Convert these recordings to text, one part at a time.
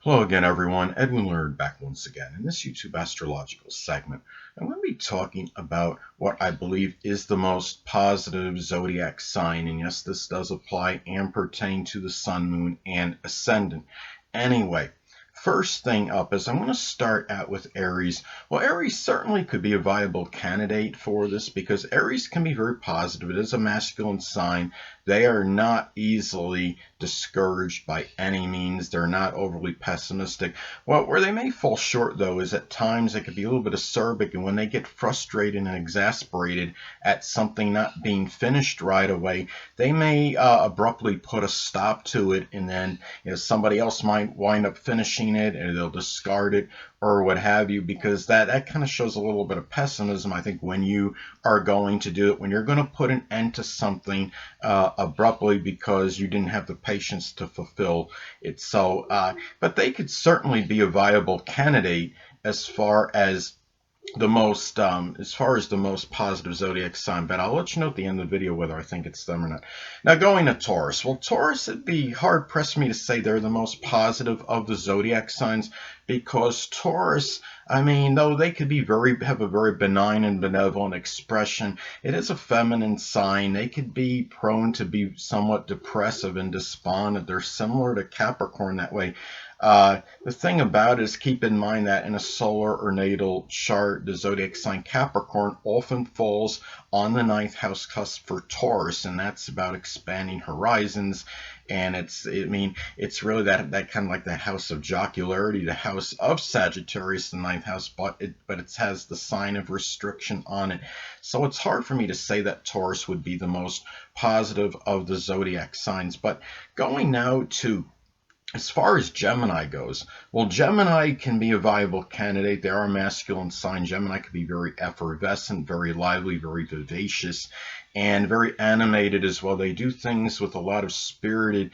Hello again, everyone. Edwin Learnard back once again. In this YouTube astrological segment, I'm going to be talking about what I believe is the most positive zodiac sign. And yes, this does apply and pertain to the sun, moon, and ascendant. Anyway, first thing up is I'm going to start out with Aries. Well, Aries certainly could be a viable candidate for this because Aries can be very positive. It is a masculine sign. They are not easily discouraged by any means. They're not overly pessimistic. Well, where they may fall short, though, is at times they could be a little bit acerbic, and when they get frustrated and exasperated at something not being finished right away, they may abruptly put a stop to it, and then somebody else might wind up finishing it, and they'll discard it or what have you, because that kind of shows a little bit of pessimism, I think, when you are going to do it, when you're going to put an end to something abruptly because you didn't have the patience to fulfill it. So, but they could certainly be a viable candidate as far as the most positive zodiac sign, but I'll let you know at the end of the video whether I think it's them or not. Now, going to Taurus. Well, Taurus, it'd be hard pressed me to say they're the most positive of the zodiac signs, because Taurus, I mean, though they could be have a very benign and benevolent expression, it is a feminine sign. They could be prone to be somewhat depressive and despondent. They're similar to Capricorn that way. The thing about it is, keep in mind that in a solar or natal chart, the zodiac sign Capricorn often falls on the ninth house cusp for Taurus, and that's about expanding horizons. And it's really that kind of like the house of jocularity, the house of Sagittarius, the ninth house, but it has the sign of restriction on it. So it's hard for me to say that Taurus would be the most positive of the zodiac signs. But going now to as far as Gemini goes, well, Gemini can be a viable candidate. They are a masculine sign. Gemini can be very effervescent, very lively, very vivacious, and very animated as well. They do things with a lot of spirited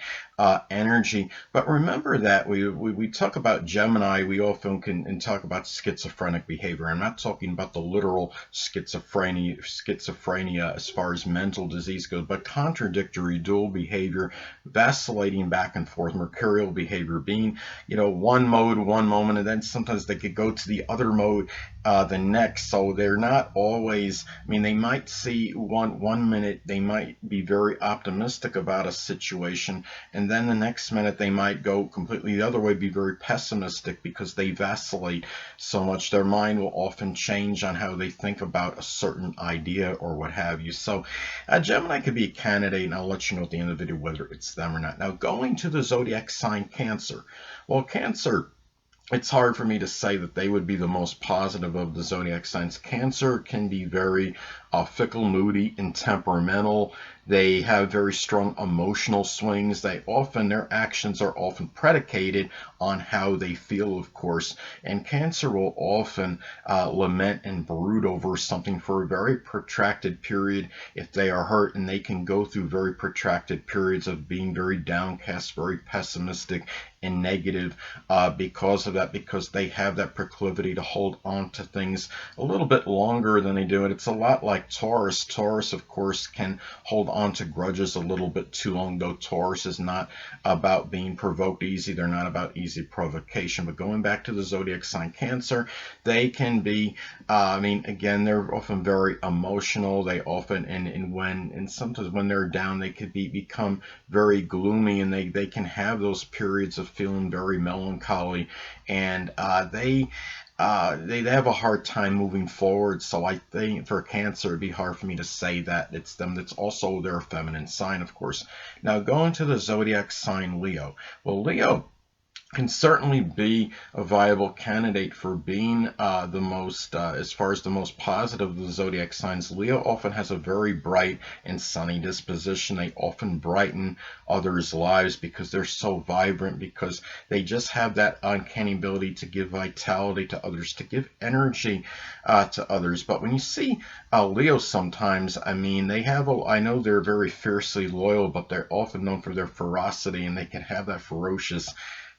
energy. But remember that we talk about Gemini, we often can talk about schizophrenic behavior. I'm not talking about the literal schizophrenia as far as mental disease goes, but contradictory dual behavior, vacillating back and forth, mercurial behavior, being one mode one moment, and then sometimes they could go to the other mode the next. So they're not always, they might see one minute they might be very optimistic about a situation, and then the next minute they might go completely the other way, be very pessimistic, because they vacillate so much. Their mind will often change on how they think about a certain idea or what have you. So Gemini could be a candidate, and I'll let you know at the end of the video whether it's them or not. Now, going to the zodiac sign Cancer. Well, Cancer, it's hard for me to say that they would be the most positive of the zodiac signs. Cancer can be very fickle, moody, and temperamental. They have very strong emotional swings. Their actions are often predicated on how they feel, of course. And Cancer will often lament and brood over something for a very protracted period if they are hurt, and they can go through very protracted periods of being very downcast, very pessimistic and negative because of that, because they have that proclivity to hold on to things a little bit longer than they do. And it's a lot like Taurus. Taurus, of course, can hold on to grudges a little bit too long, though Taurus is not about being provoked easy. They're not about easy provocation. But going back to the zodiac sign Cancer, they can be, again, they're often very emotional. They often, and sometimes when they're down, they could become very gloomy, and they can have those periods of feeling very melancholy, and they have a hard time moving forward. So I think for Cancer, it'd be hard for me to say that it's them. That's also their feminine sign, of course. Now, going to the zodiac sign Leo. Well, Leo can certainly be a viable candidate for being the most, as far as the most positive of the zodiac signs. Leo often has a very bright and sunny disposition. They often brighten others' lives because they're so vibrant, because they just have that uncanny ability to give vitality to others, to give energy to others. But when you see Leo sometimes, they have I know they're very fiercely loyal, but they're often known for their ferocity, and they can have that ferocious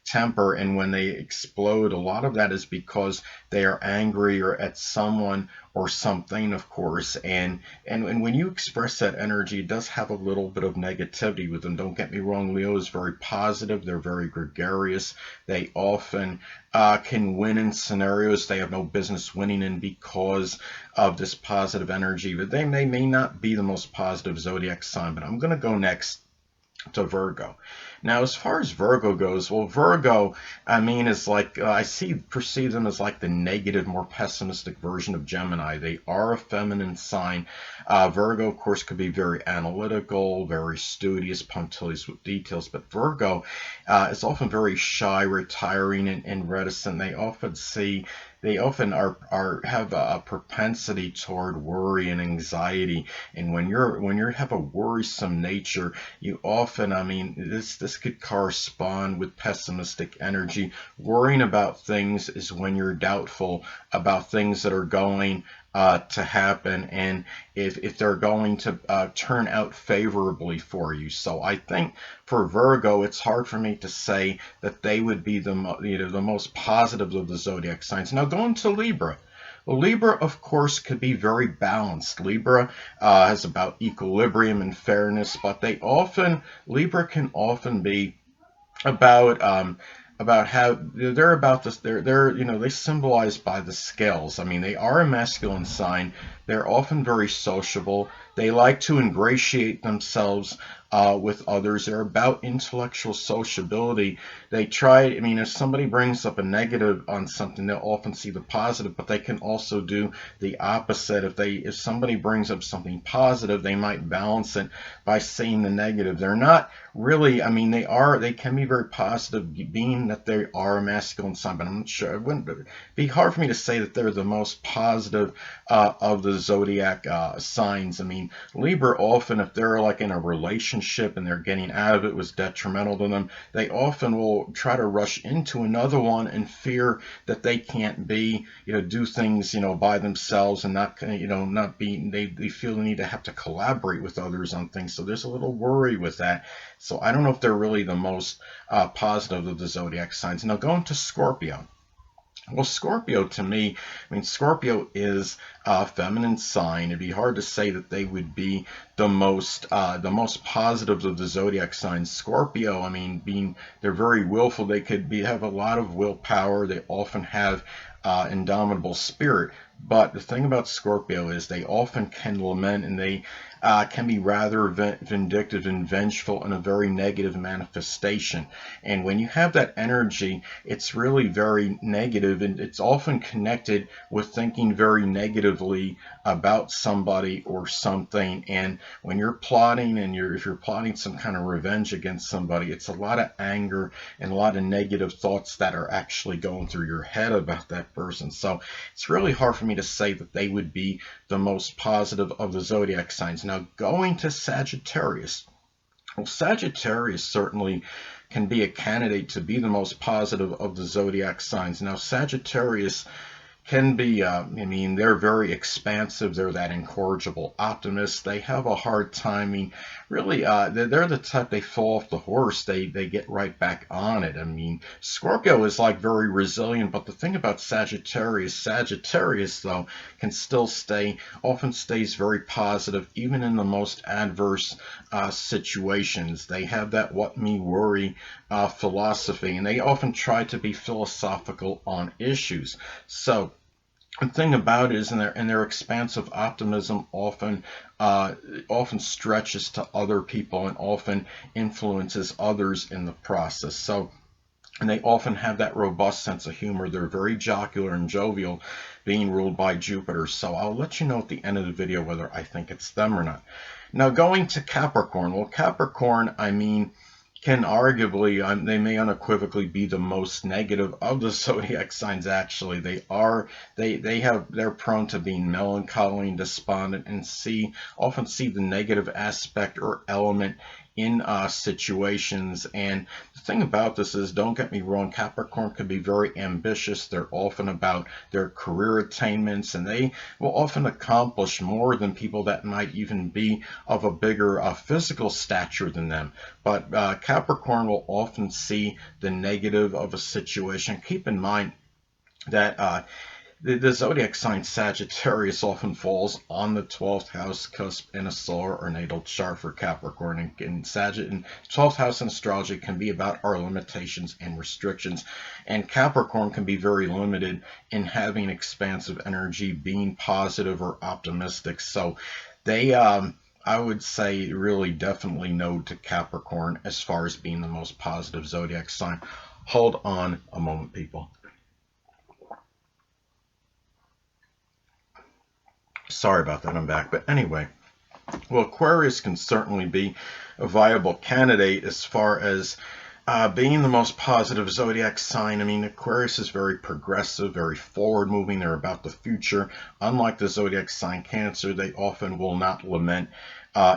temper, and when they explode, a lot of that is because they are angry or at someone or something, of course. And when you express that energy, it does have a little bit of negativity with them. Don't get me wrong, Leo is very positive. They're very gregarious. They often can win in scenarios they have no business winning in because of this positive energy. But they may not be the most positive zodiac sign. But I'm going to go next to Virgo. Now, as far as Virgo goes, well, Virgo, I mean, is like perceive them as like the negative, more pessimistic version of Gemini. They are a feminine sign. Virgo, of course, could be very analytical, very studious, punctilious with details. But Virgo is often very shy, retiring, and reticent. They often have a propensity toward worry and anxiety. And when you have a worrisome nature, you often, I mean, this could correspond with pessimistic energy. Worrying about things is when you're doubtful about things that are going to happen, and if they're going to turn out favorably for you. So I think for Virgo, it's hard for me to say that they would be the most positive of the zodiac signs. Now going to Libra. Well, Libra, of course, could be very balanced. Libra has about equilibrium and fairness, but Libra can often be about how they're about this. They're they symbolize by the scales. I mean, they are a masculine sign. They're often very sociable. They like to ingratiate themselves with others. They're about intellectual sociability. They try, I mean, if somebody brings up a negative on something, they'll often see the positive, but they can also do the opposite. If somebody brings up something positive, they might balance it by saying the negative. They're not really, I mean, they can be very positive, being that they are a masculine sign, but I'm not sure. It wouldn't be hard for me to say that they're the most positive of the zodiac signs. I mean, Libra often, if they're like in a relationship and they're getting out of it was detrimental to them, they often will try to rush into another one and fear that they can't do things, by themselves, and not be, they feel the need to have to collaborate with others on things. So there's a little worry with that. So I don't know if they're really the most positive of the zodiac signs. Now going to Scorpio. Well, Scorpio to me, I mean, Scorpio is a feminine sign. It'd be hard to say that they would be the most positive of the zodiac signs. Scorpio, I mean, they're very willful. They have a lot of willpower. They often have indomitable spirit. But the thing about Scorpio is they often can lament, and they can be rather vindictive and vengeful in a very negative manifestation. And when you have that energy, it's really very negative, and it's often connected with thinking very negatively about somebody or something. And when you're plotting, and if you're plotting some kind of revenge against somebody, it's a lot of anger and a lot of negative thoughts that are actually going through your head about that person. So it's really hard for me to say that they would be the most positive of the zodiac signs. Now going to Sagittarius. Well, Sagittarius certainly can be a candidate to be the most positive of the zodiac signs. Now Sagittarius can be, I mean, they're very expansive. They're that incorrigible optimist. They have a hard time. I mean, really, they're the type, they fall off the horse, they get right back on it. I mean, Scorpio is like very resilient, but the thing about Sagittarius though, can still often stays very positive, even in the most adverse situations. They have that what me worry philosophy, and they often try to be philosophical on issues. So the thing about it is, in their expansive optimism often stretches to other people and often influences others in the process. So, and they often have that robust sense of humor. They're very jocular and jovial, being ruled by Jupiter. So I'll let you know at the end of the video whether I think it's them or not. Now going to Capricorn. Well, Capricorn, I mean, can arguably, they may unequivocally be the most negative of the zodiac signs. Actually, they're prone to being melancholy and despondent, and often see the negative aspect or element in situations. And the thing about this is, don't get me wrong, Capricorn can be very ambitious. They're often about their career attainments, and they will often accomplish more than people that might even be of a bigger physical stature than them. But Capricorn will often see the negative of a situation. Keep in mind that the zodiac sign Sagittarius often falls on the 12th house cusp in a solar or natal chart for Capricorn. And 12th house in astrology can be about our limitations and restrictions. And Capricorn can be very limited in having expansive energy, being positive or optimistic. So they, I would say, really definitely no to Capricorn as far as being the most positive zodiac sign. Hold on a moment, people. Sorry about that, I'm back. But anyway, well, Aquarius can certainly be a viable candidate as far as being the most positive zodiac sign. I mean, Aquarius is very progressive, very forward moving. They're about the future. Unlike the zodiac sign Cancer, they often will not lament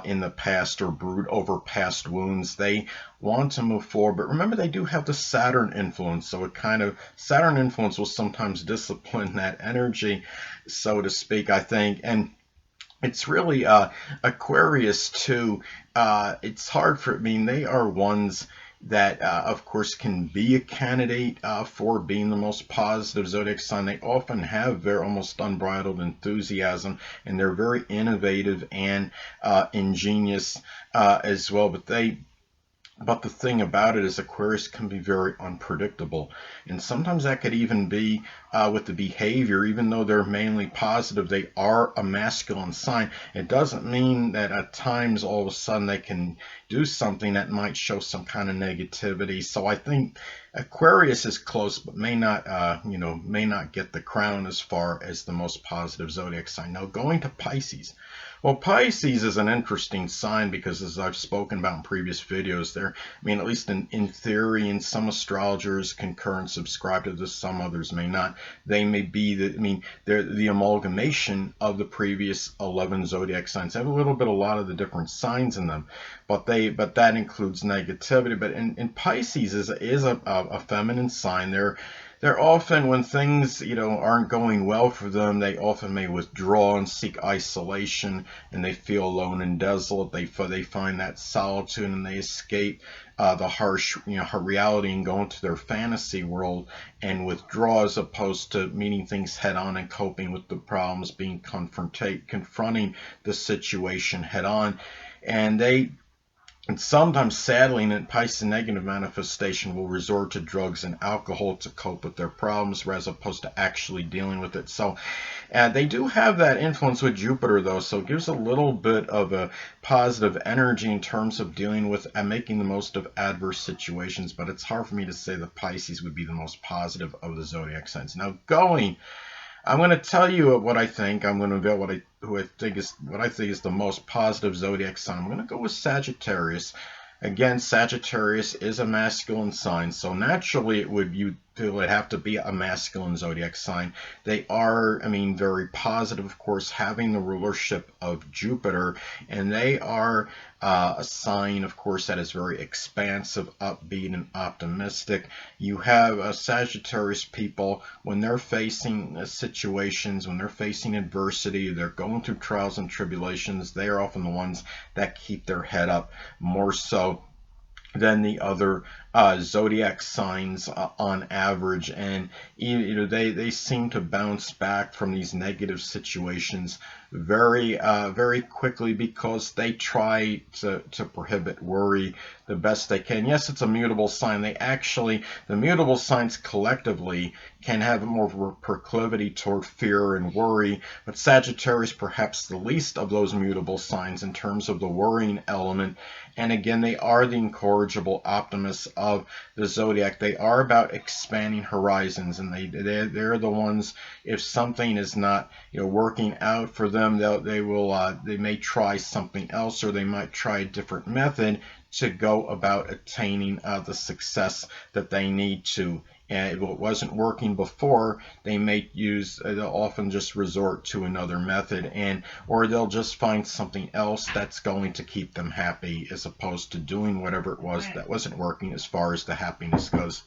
in the past or brood over past wounds. They want to move forward, but remember, they do have the Saturn influence, so Saturn influence will sometimes discipline that energy, so to speak, I think. And it's really Aquarius too. It's hard for, I mean, they are ones that, of course, can be a candidate for being the most positive zodiac sign. They often have very almost unbridled enthusiasm, and they're very innovative and ingenious as well. But the thing about it is, Aquarius can be very unpredictable. And sometimes that could even be with the behavior. Even though they're mainly positive, they are a masculine sign. It doesn't mean that at times all of a sudden they can do something that might show some kind of negativity. So I think Aquarius is close, but may not get the crown as far as the most positive zodiac sign. Now, going to Pisces. Well, Pisces is an interesting sign because, as I've spoken about in previous videos, at least in theory, and some astrologers concur and subscribe to this, some others may not. They may be they're the amalgamation of the previous 11 zodiac signs. They have a lot of the different signs in them, but that includes negativity. But in Pisces is a feminine sign. They're often, when things aren't going well for them, they often may withdraw and seek isolation, and they feel alone and desolate. They find that solitude, and they escape the harsh reality and go into their fantasy world and withdraw, as opposed to meeting things head on and coping with the problems, confronting the situation head on. And sometimes, sadly, in Pisces, negative manifestation will resort to drugs and alcohol to cope with their problems, as opposed to actually dealing with it. So they do have that influence with Jupiter, though, so it gives a little bit of a positive energy in terms of dealing with and making the most of adverse situations. But it's hard for me to say that Pisces would be the most positive of the zodiac signs. Now, I'm going to tell you what I think. I'm going to go what I think is the most positive zodiac sign. I'm going to go with Sagittarius. Again, Sagittarius is a masculine sign, so naturally it would have to be a masculine zodiac sign. They are, very positive, of course, having the rulership of Jupiter, and they are a sign, of course, that is very expansive, upbeat, and optimistic. You have Sagittarius people, when they're facing situations, when they're facing adversity, they're going through trials and tribulations, they are often the ones that keep their head up more so than the other zodiac signs on average. And they seem to bounce back from these negative situations very quickly, because they try to prohibit worry the best they can. Yes, it's a mutable sign. The mutable signs collectively can have more of a proclivity toward fear and worry, but Sagittarius perhaps the least of those mutable signs in terms of the worrying element. And again, they are the incorrigible optimists of the zodiac. They are about expanding horizons, and they're the ones, if something is not working out for them, they may try something else, or they might try a different method to go about attaining the success that they need to And if it wasn't working before, they'll often just resort to another method, or they'll just find something else that's going to keep them happy, as opposed to doing whatever it was that wasn't working as far as the happiness goes.